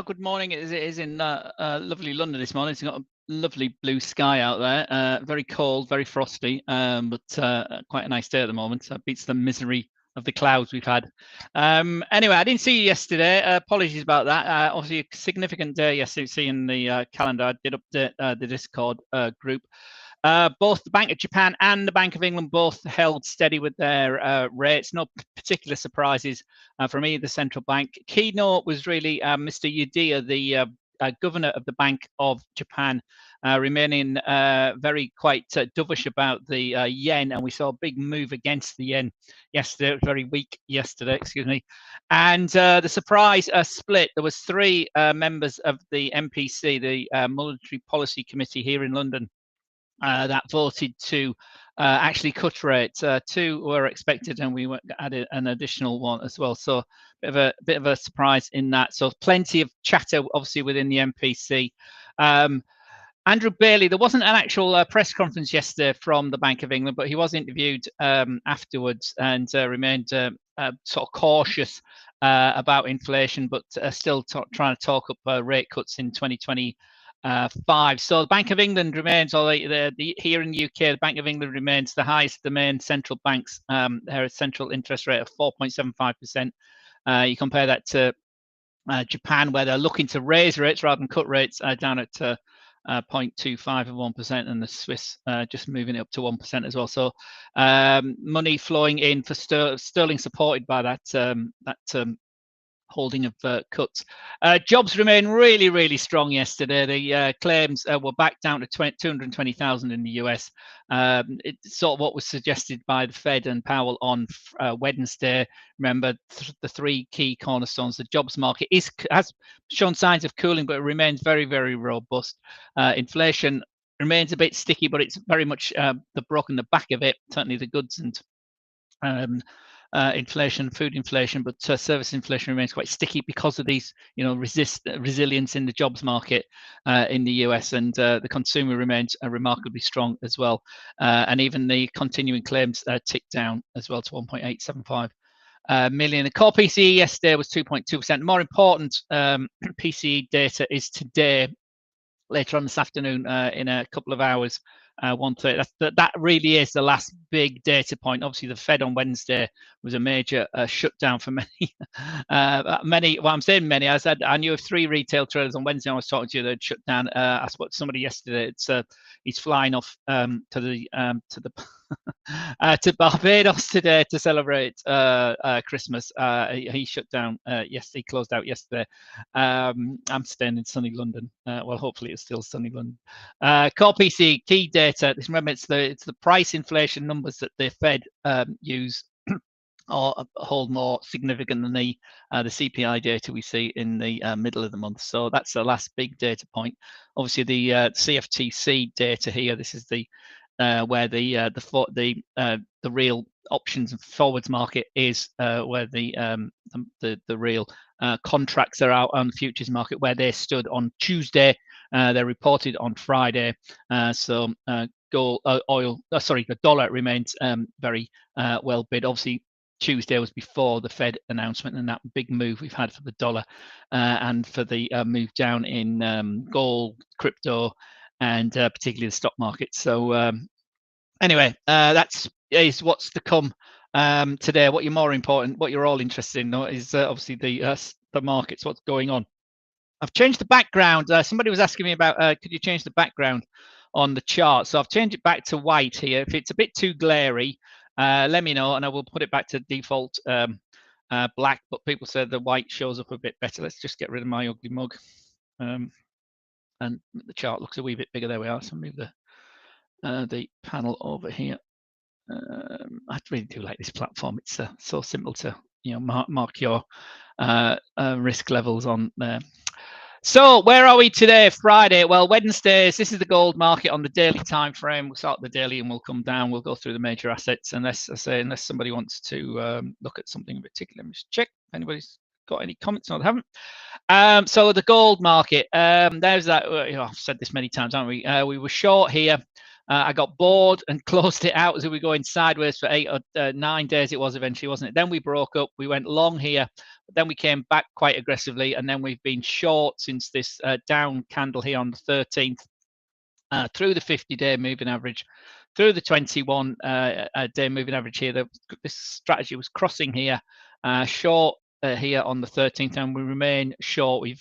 good morning. It is in lovely London this morning. It's got a lovely blue sky out there. Very cold, very frosty, but quite a nice day at the moment. Beats the misery of the clouds we've had. Anyway, I didn't see you yesterday. Apologies about that. Obviously, a significant day yesterday. See in the calendar. I did update the Discord group. Both the Bank of Japan and the Bank of England both held steady with their rates. No particular surprises from either central bank. Keynote was really Mr. Ueda, the governor of the Bank of Japan, remaining very quite dovish about the yen, and we saw a big move against the yen yesterday. It was very weak yesterday, excuse me. And the surprise split. There was three members of the MPC, the Monetary Policy Committee here in London, that voted to actually cut rates. Two were expected, and we added an additional one as well. So bit of a surprise in that. So plenty of chatter, obviously, within the MPC. Andrew Bailey, there wasn't an actual press conference yesterday from the Bank of England, but he was interviewed afterwards and remained sort of cautious about inflation, but still trying to talk up rate cuts in 2025. So the Bank of England remains, here in the UK, the Bank of England remains the highest of the main central banks. Their central interest rate of 4.75%. You compare that to Japan, where they're looking to raise rates rather than cut rates, down at 0.25 of 1%, and the Swiss just moving it up to 1% as well. So money flowing in for sterling, supported by that holding of cuts. Jobs remain really, really strong yesterday. The claims were back down to 220,000 in the US. It's sort of what was suggested by the Fed and Powell on Wednesday. Remember, the three key cornerstones. The jobs market has shown signs of cooling, but it remains very, very robust. Inflation remains a bit sticky, but it's very much the broken the back of it, certainly the goods and inflation, food inflation, but service inflation remains quite sticky because of these, resilience in the jobs market in the US, and the consumer remains remarkably strong as well. And even the continuing claims ticked down as well to 1.875 million. The core PCE yesterday was 2.2%. More important PCE data is today, later on this afternoon, in a couple of hours. 1:30. That really is the last big data point. Obviously, the Fed on Wednesday was a major shutdown for many. Well, I'm saying many. I knew of three retail traders on Wednesday. I was talking to you. They'd shut down. I spoke to somebody yesterday. He's flying off to Barbados today to celebrate Christmas. He shut down yesterday. He closed out yesterday. I'm staying in sunny London. Well, hopefully it's still sunny London. Core PC key data. Remember, it's the price inflation numbers that the Fed use or hold more significant than the CPI data we see in the middle of the month. So that's the last big data point. Obviously, the CFTC data here. This is the where the real options and forwards market is, where the real contracts are out on the futures market, where they stood on Tuesday. They reported on Friday. So the dollar remains very well bid. Obviously, Tuesday was before the Fed announcement and that big move we've had for the dollar, and for the move down in gold, crypto, and particularly the stock market. So anyway, that's what's to come today. What you're all interested in, is obviously the markets, what's going on. I've changed the background. Somebody was asking me about could you change the background on the chart? So I've changed it back to white here. If it's a bit too glary, let me know and I will put it back to default black, but people said the white shows up a bit better. Let's just get rid of my ugly mug. And the chart looks a wee bit bigger. There we are. So move the panel over here. I really do like this platform. It's so simple to mark your risk levels on there. So where are we today? Friday. Well, Wednesdays, this is the gold market on the daily time frame. We'll start the daily and we'll come down. We'll go through the major assets, unless somebody wants to look at something in particular. Let me just check if anybody's got any comments. No, they haven't. So the gold market, there's that. I've said this many times, haven't we? We were short here I got bored and closed it out as we were going sideways for 8 or 9 days. It was eventually, wasn't it? Then we broke up. We went long here, but then we came back quite aggressively, and then we've been short since this down candle here on the 13th, through the 50-day moving average, through the 21-day moving average here. This strategy was crossing here, short here on the 13th, and we remain short. We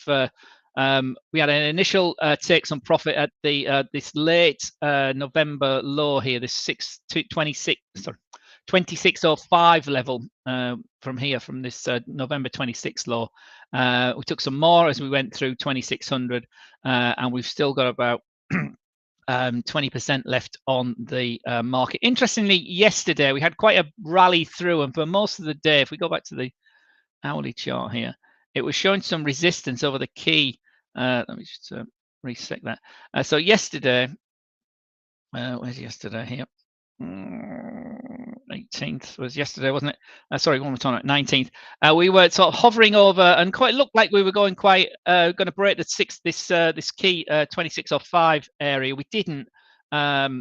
had an initial take some profit at the this late November low here, this 2605 level from here, from this November 26 low. We took some more as we went through 2600, and we've still got about 20% left on the market. Interestingly, yesterday we had quite a rally through, and for most of the day, if we go back to the hourly chart here, it was showing some resistance over the key. Let me just reset that. So yesterday, where's yesterday here? 18th was yesterday, wasn't it? Sorry, one more time, 19th. We were sort of hovering over, and quite looked like we were going quite going to break the this key 2605 area. We didn't, as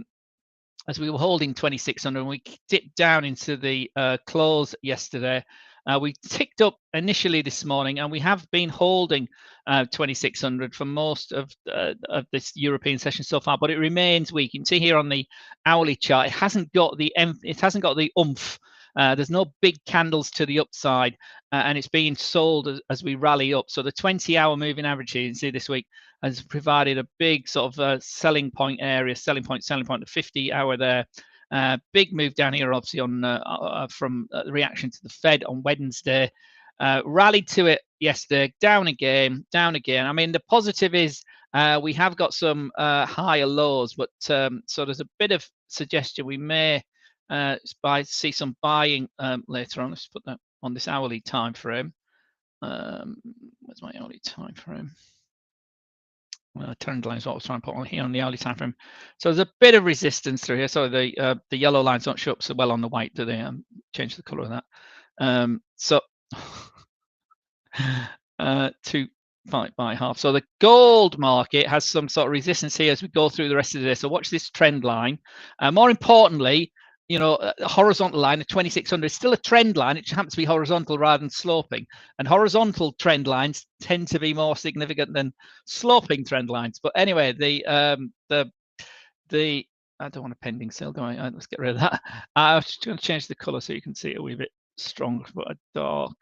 we were holding 2600, and we dipped down into the close yesterday. We ticked up initially this morning, and we have been holding 2600 for most of this European session so far, but it remains weak. You can see here on the hourly chart, it hasn't got the oomph. There's no big candles to the upside, and it's being sold as we rally up. So the 20-hour moving average here, you can see this week, has provided a big sort of selling point area, selling point, the 50-hour there. Big move down here, obviously, on from the reaction to the Fed on Wednesday. Rallied to it yesterday, down again. I mean, the positive is we have got some higher lows, but so there's a bit of suggestion we may see some buying later on. Let's put that on this hourly time frame. Where's my hourly time frame? Trend line is what I was trying to put on here on the hourly time frame. So there's a bit of resistance through here. So the yellow lines don't show up so well on the white, do they? Change the color of that. So 2.5 by half. So the gold market has some sort of resistance here as we go through the rest of the day. So watch this trend line. More importantly, you know, a horizontal line, a 2600 is still a trend line. It just happens to be horizontal rather than sloping. And horizontal trend lines tend to be more significant than sloping trend lines. But anyway, I don't want a pending sale, do I? Let's get rid of that. I was just going to change the color so you can see it a wee bit stronger, but a dark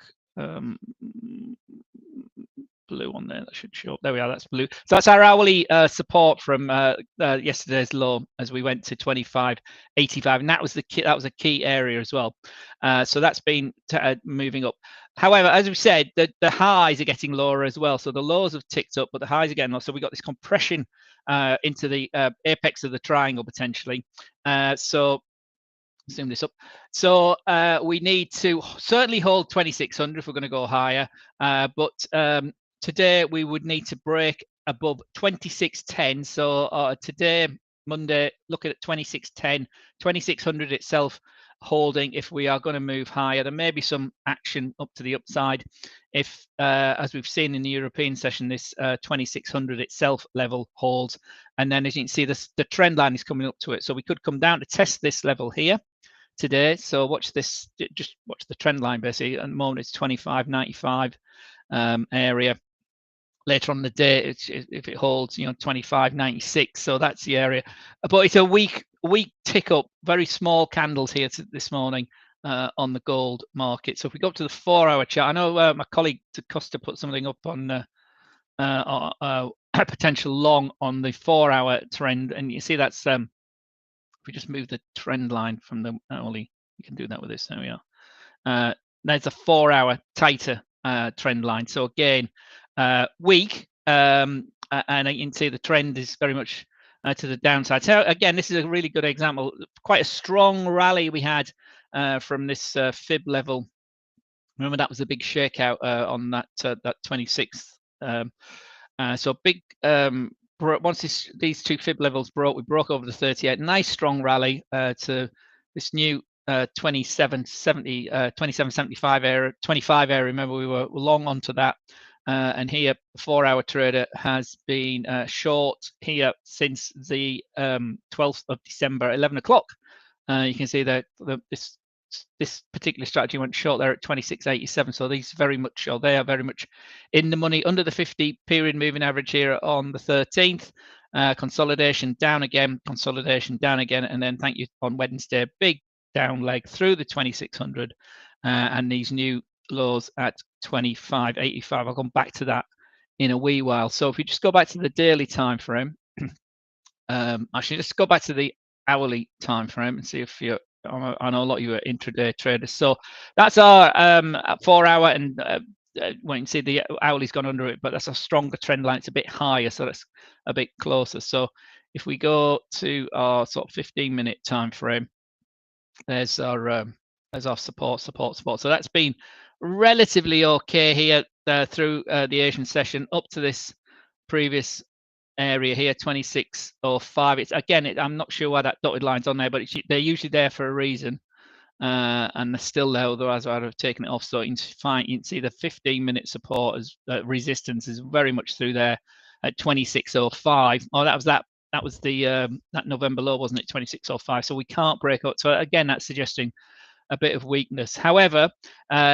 blue on there. That should show up. There we are. That's blue. So that's our hourly support from yesterday's low as we went to 25.85, and that was the key. That was a key area as well. So that's been moving up. However, as we said, the highs are getting lower as well. So the lows have ticked up, but the highs are getting lower. So we got this compression into the apex of the triangle potentially. So zoom this up. So we need to certainly hold 2600 if we're going to go higher, but today we would need to break above 2610. So today, Monday, look at 2610, 2600 itself holding if we are going to move higher. There may be some action up to the upside if, as we've seen in the European session, this 2600 itself level holds. And then as you can see, the trend line is coming up to it. So we could come down to test this level here today. So watch this, just watch the trend line basically. At the moment it's 25.95 area. Later on in the day, if it holds, you know, 25.96. So that's the area. But it's a weak tick up, very small candles here this morning on the gold market. So if we go up to the 4-hour chart, I know my colleague Costa put something up on a potential long on the 4-hour trend, and you see that's if we just move the trend line from the hourly, you can do that with this. There we are. There's a 4-hour tighter trend line. So again, weak, and you can see the trend is very much to the downside. So again, this is a really good example. Quite a strong rally we had from this fib level. Remember that was a big shakeout on that 26th. So big. Once these two fib levels broke, we broke over the 38. Nice strong rally to this new 27.75 area. 25 area. Remember we were long onto that. And here, the 4-hour trader has been short here since the 12th of December, 11 o'clock. You can see that this particular strategy went short there at 26.87. So these they are very much in the money under the 50 period moving average here on the 13th. Consolidation down again, consolidation down again, and then thank you on Wednesday, big down leg through the 2600 and these new lows at 25.85. I'll come back to that in a wee while. So if we just go back to the daily time frame, actually just go back to the hourly time frame and see if you're, I know a lot of you are intraday traders. So that's our 4-hour, and when you see the hourly's gone under it, but that's a stronger trend line. It's a bit higher, so that's a bit closer. So if we go to our sort of 15-minute time frame, there's our support. So that's been relatively okay here through the Asian session up to this previous area here, 26.05. It's again, I'm not sure why that dotted line's on there, but they're usually there for a reason, and they're still there. Otherwise, I'd have taken it off. So you can see the 15-minute support as resistance is very much through there at 26.05. Oh, that was the that November low, wasn't it? 26.05. So we can't break up. So again, that's suggesting a bit of weakness. However,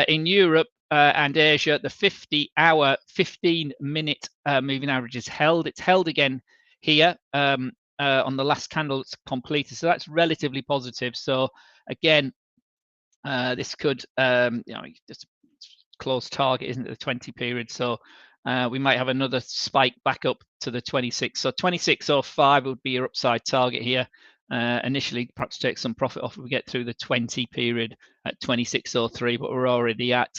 in Europe and Asia, the 50-hour, 15-minute moving average is held. It's held again here on the last candle it's completed. So that's relatively positive. So again, this could, just close target, isn't it, the 20 period? So we might have another spike back up to the 26. So 26.05 would be your upside target here. Initially, perhaps take some profit off if we get through the 20 period at 26.03, but we're already at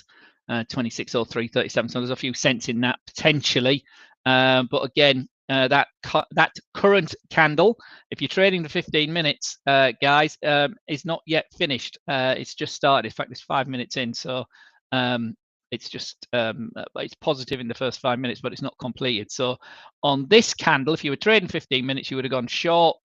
26.03.37. So there's a few cents in that potentially. But again, that current candle, if you're trading the 15 minutes, guys, is not yet finished. It's just started. In fact, it's 5 minutes in. So it's just it's positive in the first 5 minutes, but it's not completed. So on this candle, if you were trading 15 minutes, you would have gone short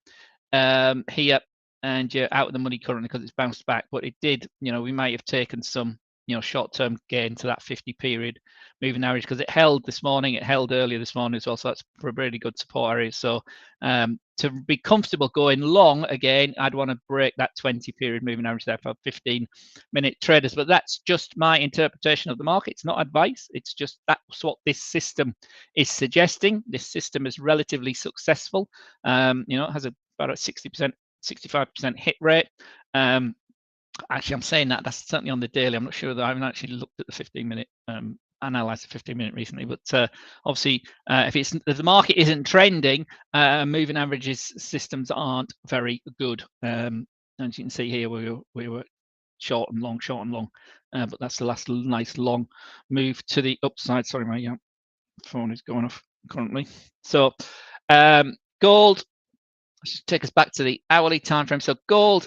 here, and you're out of the money currently because it's bounced back. But it did, we might have taken some short-term gain to that 50 period moving average because it held this morning, it held earlier this morning as well. So that's for a really good support area. So to be comfortable going long again, I'd want to break that 20 period moving average there for 15-minute traders. But that's just my interpretation of the market. It's not advice. It's just that's what this system is suggesting. This system is relatively successful. It has about a 60%, 65% hit rate. Actually, I'm saying that's certainly on the daily. I'm not sure that I haven't actually looked at the 15-minute, analyzed the 15-minute recently. But obviously, if the market isn't trending, moving averages systems aren't very good. As you can see here, we were short and long, but that's the last nice long move to the upside. Sorry, my phone is going off currently. So gold. Should take us back to the hourly time frame. So gold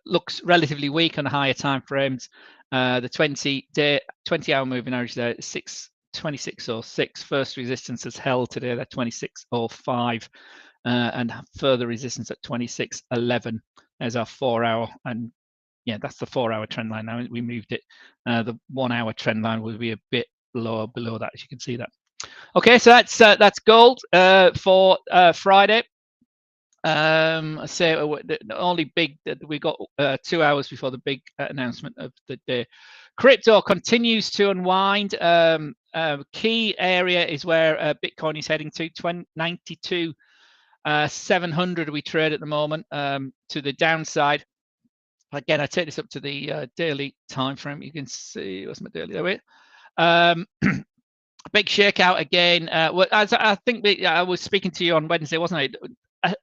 looks relatively weak on the higher time frames. The 20-hour moving average there, 26.06. First resistance has held today. That 26.05, and further resistance at 26.11. There's our 4-hour, and that's the 4-hour trend line. Now we moved it. The 1-hour trend line will be a bit lower below that, as you can see that. Okay, so that's gold for Friday. I say the only big that we got 2 hours before the big announcement of the day. Crypto continues to unwind. Key area is where Bitcoin is heading to 92,700 we trade at the moment, to the downside. Again, I take this up to the daily time frame. You can see what's my daily there. Big shakeout again. As I think I was speaking to you on Wednesday, wasn't I?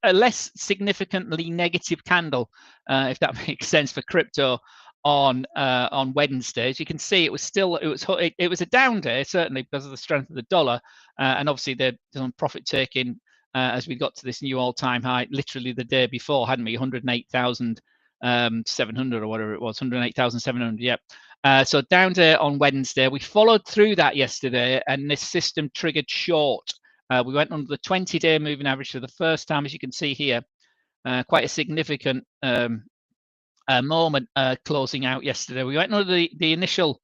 A less significantly negative candle, if that makes sense, for crypto on Wednesday. As you can see, it was a down day, certainly because of the strength of the dollar, and obviously there's some profit taking as we got to this new all-time high literally the day before, hadn't we? 108,700 or whatever it was, 108,700. Yep. So down day on Wednesday. We followed through that yesterday, and this system triggered short. We went under the 20-day moving average for the first time, as you can see here. Quite a significant moment closing out yesterday. We went under the initial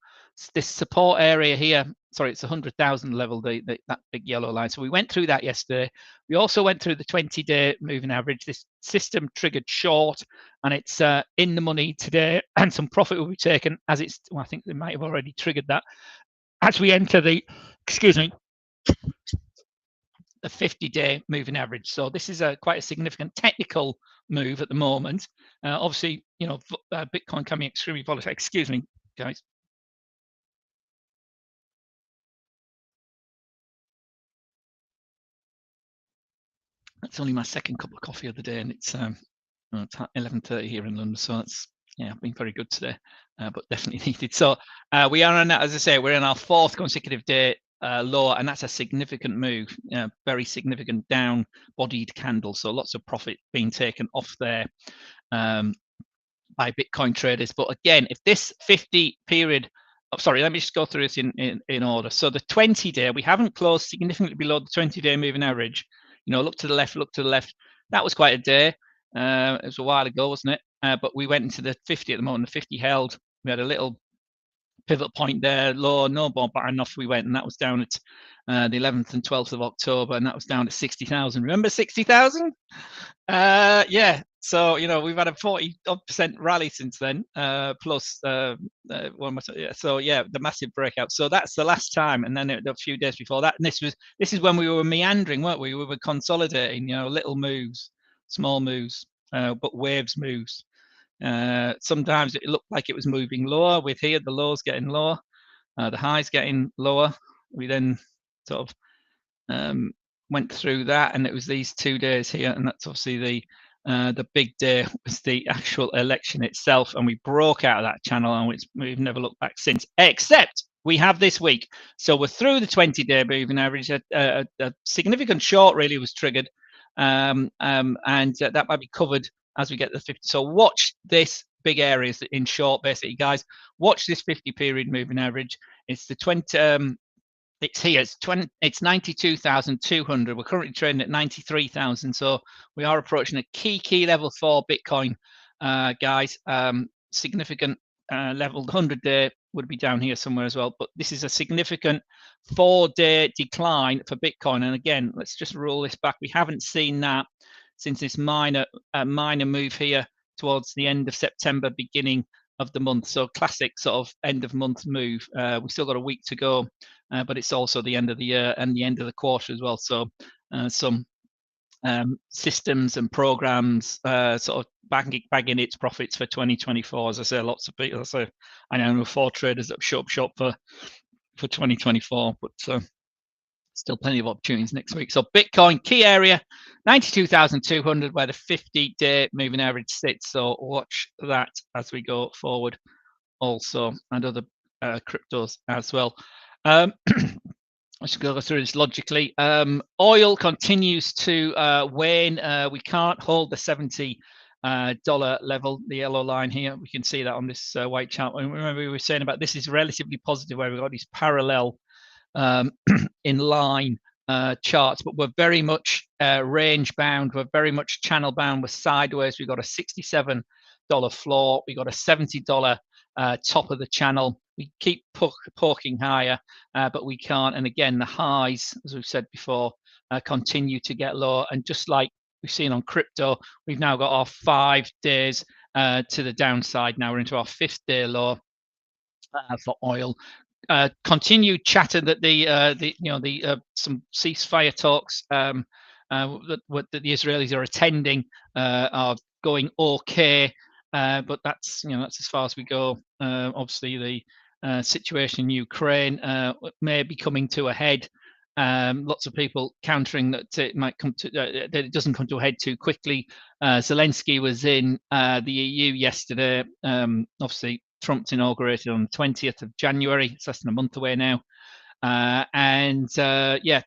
this support area here. Sorry, it's 100,000 level, that big yellow line. So we went through that yesterday. We also went through the 20-day moving average. This system triggered short, and it's in the money today, and some profit will be taken as it's. Well, I think they might have already triggered that as we enter the, excuse me, the 50-day moving average. So this is quite a significant technical move at the moment. Obviously, you know, Bitcoin can be extremely volatile. Excuse me, guys. That's only my second cup of coffee of the day, and it's 11:30 here in London, so it's been very good today, but definitely needed. So we are on, as I say, we're in our fourth consecutive day lower, and that's a significant move, very significant down-bodied candle. So lots of profit being taken off there by Bitcoin traders. But again, if this 50 period, sorry, let me just go through this in order. So the 20-day, we haven't closed significantly below the 20-day moving average. You know, look to the left, look to the left. That was quite a day. It was a while ago, wasn't it? But we went into the 50 at the moment. The 50 held. We had a little pivot point there, low, no more, but enough we went, and that was down at the 11th and 12th of October, and that was down at 60,000. Remember 60,000? Yeah. So you know we've had a 40% rally since then, plus so yeah, the massive breakout. So that's the last time, and then a few days before that, and this is when we were meandering, weren't we? We were consolidating, you know, little moves, small moves, but waves moves. Sometimes it looked like it was moving lower. With here, the lows getting lower, the highs getting lower. We then sort of went through that, and it was these 2 days here, and that's obviously the big day was the actual election itself, and we broke out of that channel, and we've never looked back since, except we have this week. So we're through the 20-day moving average. A significant short really was triggered, and that might be covered as we get to the 50. So watch this big areas in short, basically, guys. Watch this 50 period moving average. It's the 20. It's here. It's 92,200. We're currently trading at 93,000. So we are approaching a key level for Bitcoin, guys. Significant level. The 100-day would be down here somewhere as well. But this is a significant 4-day decline for Bitcoin. And again, let's just roll this back. We haven't seen that since this minor move here towards the end of September, beginning of the month. So classic sort of end of month move. We've still got a week to go, but it's also the end of the year and the end of the quarter as well. So some systems and programs sort of bagging its profits for 2024. As I say, lots of people. I know 4 traders that shut up shop for 2024, but still plenty of opportunities next week. So Bitcoin key area 92,200, where the 50-day moving average sits. So watch that as we go forward, also, and other cryptos as well. Let's go through this logically. Oil continues to wane. We can't hold the $70 level, the yellow line here. We can see that on this white chart. And remember, we were saying about this is relatively positive, where we've got these parallel in line charts, but we're very much range bound. We're very much channel bound. We're sideways. We've got a $67 floor. We've got a $70 top of the channel. We keep poking higher, but we can't. And again, the highs, as we've said before, continue to get lower. And just like we've seen on crypto, we've now got our 5 days to the downside. Now we're into our 5th day low for oil. Continued chatter that some ceasefire talks that the Israelis are attending are going okay, but that's as far as we go. Obviously, the situation in Ukraine may be coming to a head. Lots of people countering that it might come to that it doesn't come to a head too quickly. Zelensky was in the EU yesterday. Obviously, Trump's inaugurated on the 20th of January. It's less than a month away now.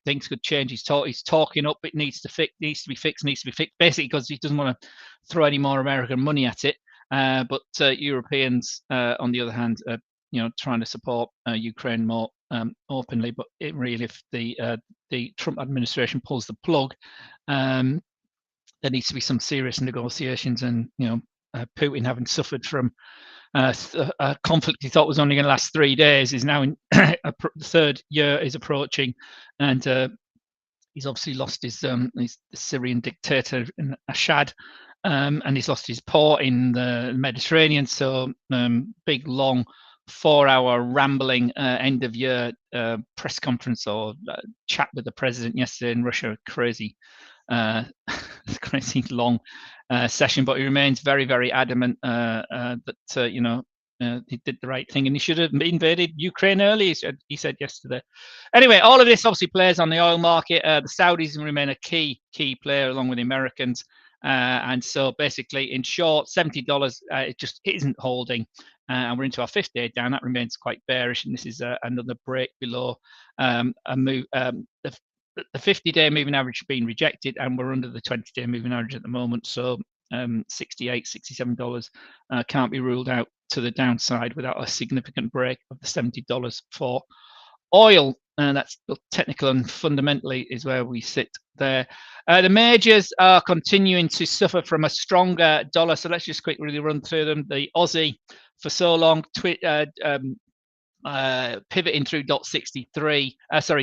Things could change. He's talking up. It needs to be fixed. Basically, because he doesn't want to throw any more American money at it. But Europeans, on the other hand, are trying to support Ukraine more openly. But if the Trump administration pulls the plug, there needs to be some serious negotiations. And Putin, having suffered from a conflict he thought was only going to last 3 days is now in the third year is approaching, and he's obviously lost his the Syrian dictator in Assad, and he's lost his port in the Mediterranean. So big long 4-hour rambling end of year press conference or chat with the president yesterday in Russia. Crazy crazy long session, but he remains very, very adamant that he did the right thing and he should have invaded Ukraine early. He said yesterday. Anyway, all of this obviously plays on the oil market. The Saudis remain a key player along with the Americans, and so basically, in short, $70 it just isn't holding. And we're into our 50-day down. That remains quite bearish, and this is another break below a move. The 50-day moving average has been rejected, and we're under the 20-day moving average at the moment. So $68, $67 can't be ruled out to the downside without a significant break of the $70 for oil. And that's technical and fundamentally is where we sit there. The majors are continuing to suffer from a stronger dollar. So let's just quickly run through them. The Aussie, for so long, pivoting through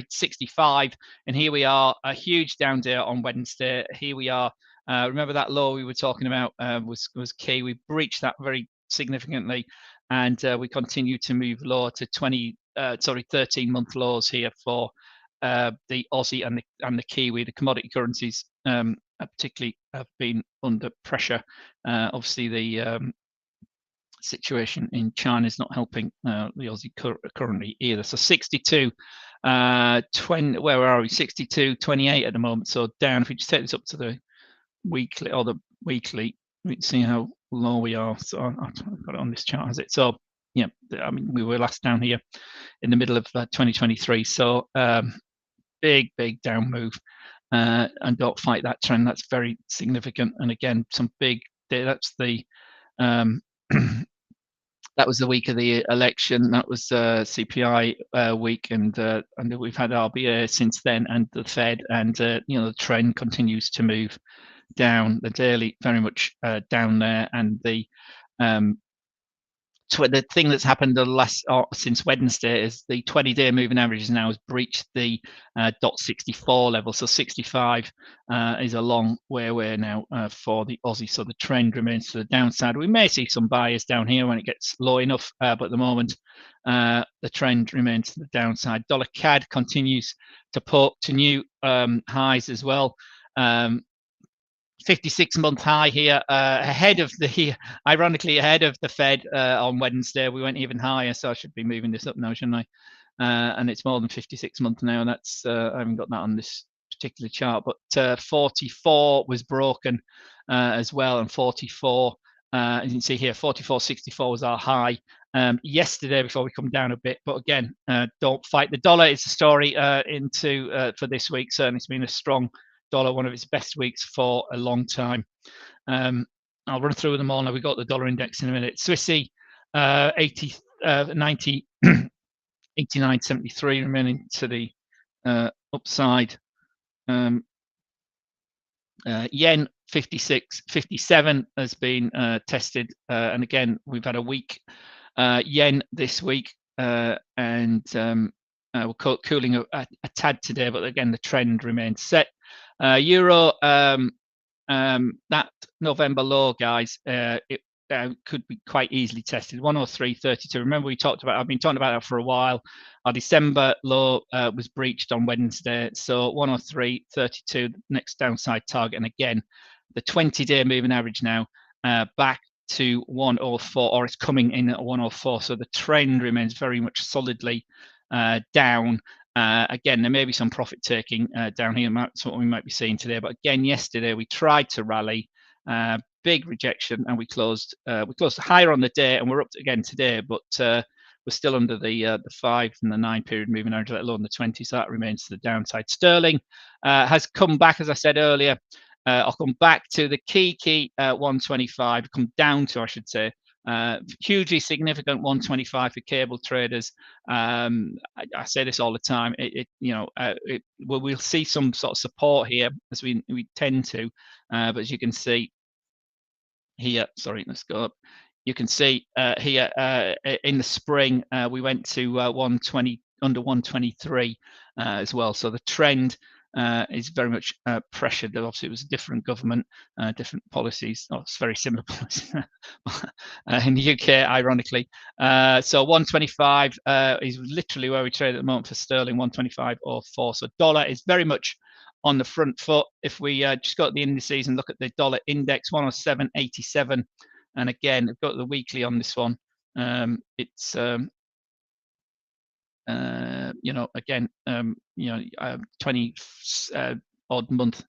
65, and here we are, a huge down day on Wednesday. Here we are. Remember that low we were talking about was key. We breached that very significantly, and we continue to move lower to 13-month lows here for the Aussie and the Kiwi. The commodity currencies particularly have been under pressure. Obviously, the situation in China is not helping the Aussie currently either. So 62, 20, where are we? 62.28 at the moment. So down. If we just take this up to the weekly or the weekly, we can see how low we are. So I've got it on this chart, has it? So yeah, I mean, we were last down here in the middle of 2023. So big down move, and don't fight that trend. That's very significant. And again, some big. That's the that was the week of the election. That was CPI week, and we've had RBA since then, and the Fed, and the trend continues to move down. The daily very much down there, and the thing that's happened since Wednesday is the 20-day moving average now has breached the .64 level. So 65 is a long way away now for the Aussie. So the trend remains to the downside. We may see some buyers down here when it gets low enough, but at the moment the trend remains to the downside. Dollar CAD continues to poke to new highs as well. 56-month high here, ironically ahead of the Fed on Wednesday. We went even higher, so I should be moving this up now, shouldn't I? And it's more than 56 months now, and that's I haven't got that on this particular chart, but 44 was broken as well, and 44, as you can see here, 44.64 was our high yesterday before we come down a bit. But again, don't fight the dollar. It's a story for this week. Certainly, it's been a strong dollar, one of its best weeks for a long time. I'll run through them all now. We've got the dollar index in a minute. Swissy 90 89.73 remaining to the upside. Yen 56.57 has been tested, and again we've had a weak yen this week, and we're cooling a tad today, but again the trend remains set. Euro, that November low, guys, it could be quite easily tested. 103.32. Remember, I've been talking about that for a while. Our December low was breached on Wednesday, so 103.32, next downside target. And again, the 20-day moving average now back to 104, or it's coming in at 104. So the trend remains very much solidly down. Again, there may be some profit taking down here. That's what we might be seeing today. But again, yesterday we tried to rally, big rejection, and we closed higher on the day, and we're up again today. But we're still under the 5 and the 9 period moving average, let alone the 20. So that remains to the downside. Sterling has come back, as I said earlier. I'll come back to the key 125. Come down to, I should say. Hugely significant 125 for cable traders. I say this all the time. We'll see some sort of support here, as we tend to, but as you can see here, sorry, let's go up. you can see here in the spring we went to 120 under 123 as well. So the trend is very much pressured. Obviously, it was a different government, different policies. Oh, it's very similar policies in the UK, ironically. So 125 is literally where we trade at the moment for sterling, 125.04. So dollar is very much on the front foot. If we just go to the indices and look at the dollar index, 107.87. And again, I've got the weekly on this one. It's again, 20 odd month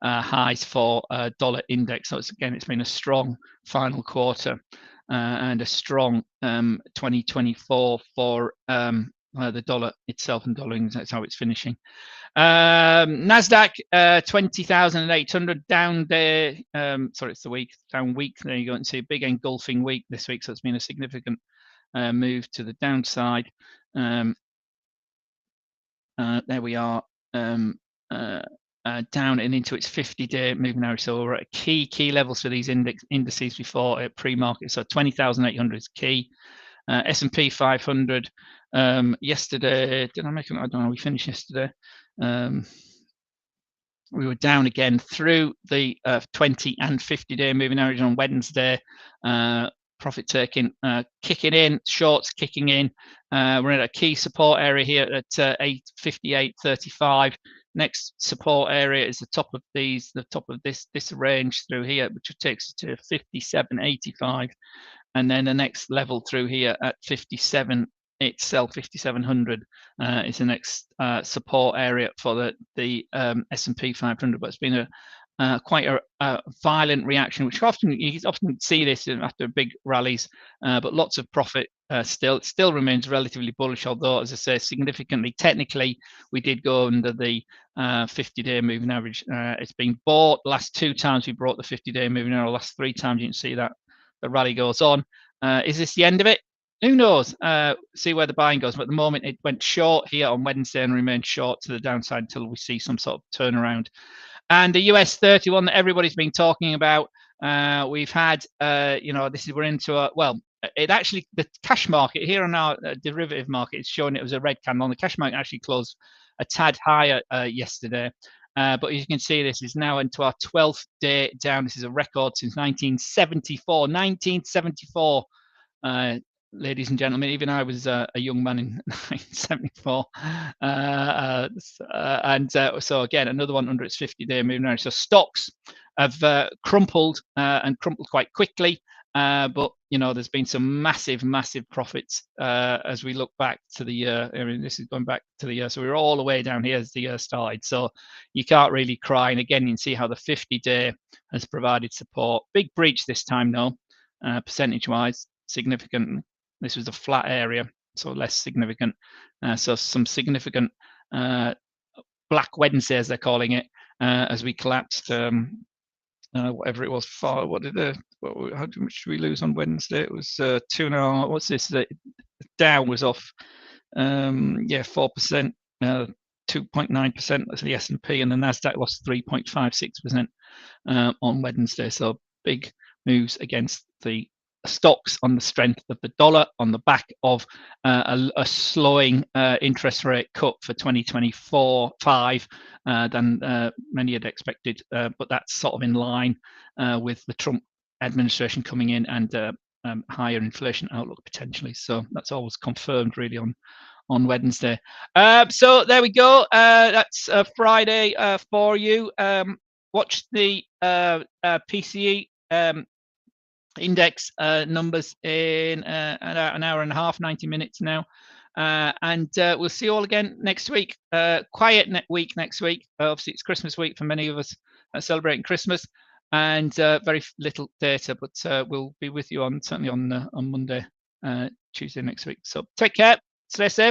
highs for dollar index. So it's been a strong final quarter and a strong 2024 for the dollar itself and dollar index. That's how it's finishing. Nasdaq 20,800 down there. Sorry, it's the week down week. There you go, and see a big engulfing week this week. So it's been a significant move to the downside. There we are, down and into its 50-day moving average. So we're at key levels for these indices before at pre-market. So 20,800 is key. S&P 500 yesterday. Did I make it? I don't know. We finished yesterday. We were down again through the 20 and 50-day moving average on Wednesday. Profit taking kicking in, shorts kicking in. We're in a key support area here at 858.35. Next support area is the top of this range through here, which takes us to 57.85, and then the next level through here at 57 itself, 5700 is the next support area for the S&P 500. But it's been quite a violent reaction, which you often see this after big rallies, but lots of profit still remains relatively bullish, although, as I say, significantly technically we did go under the 50-day moving average. It's been bought last 2 times we brought the 50-day moving average. Last 3 times you can see that the rally goes on. Is this the end of it? Who knows? See where the buying goes. But at the moment, it went short here on Wednesday and remained short to the downside until we see some sort of turnaround. And the US 31 that everybody's been talking about, we've had, we're into a, well, it actually, the cash market here on our derivative market is showing it was a red candle. The cash market actually closed a tad higher yesterday. But as you can see, this is now into our 12th day down. This is a record since 1974. 1974. Ladies and gentlemen, even I was a young man in 1974. So again, another one under its 50-day moving average. So stocks have crumpled and crumpled quite quickly. But, there's been some massive profits as we look back to the year. I mean, this is going back to the year. So we're all the way down here as the year started. So you can't really cry. And again, you can see how the 50-day has provided support. Big breach this time, though, percentage-wise, significant. This was a flat area, so less significant. So some significant Black Wednesday, as they're calling it, as we collapsed. Whatever it was, how much did we lose on Wednesday? It was 2.5. What's this? The Dow was off, 4%, 2.9%. That's the S&P, and the Nasdaq lost 3.56% on Wednesday. So big moves against the stocks on the strength of the dollar, on the back of a slowing interest rate cut for 2024-5 than many had expected, but that's sort of in line with the Trump administration coming in and higher inflation outlook potentially. So that's always confirmed really on Wednesday. So there we go. That's Friday for you. Watch the PCE index numbers in an hour and a half, 90 minutes now. And we'll see you all again next week. Quiet week next week. Obviously, it's Christmas week for many of us celebrating Christmas, and very little data, but we'll be with you certainly on Monday, Tuesday next week. So take care, stay safe.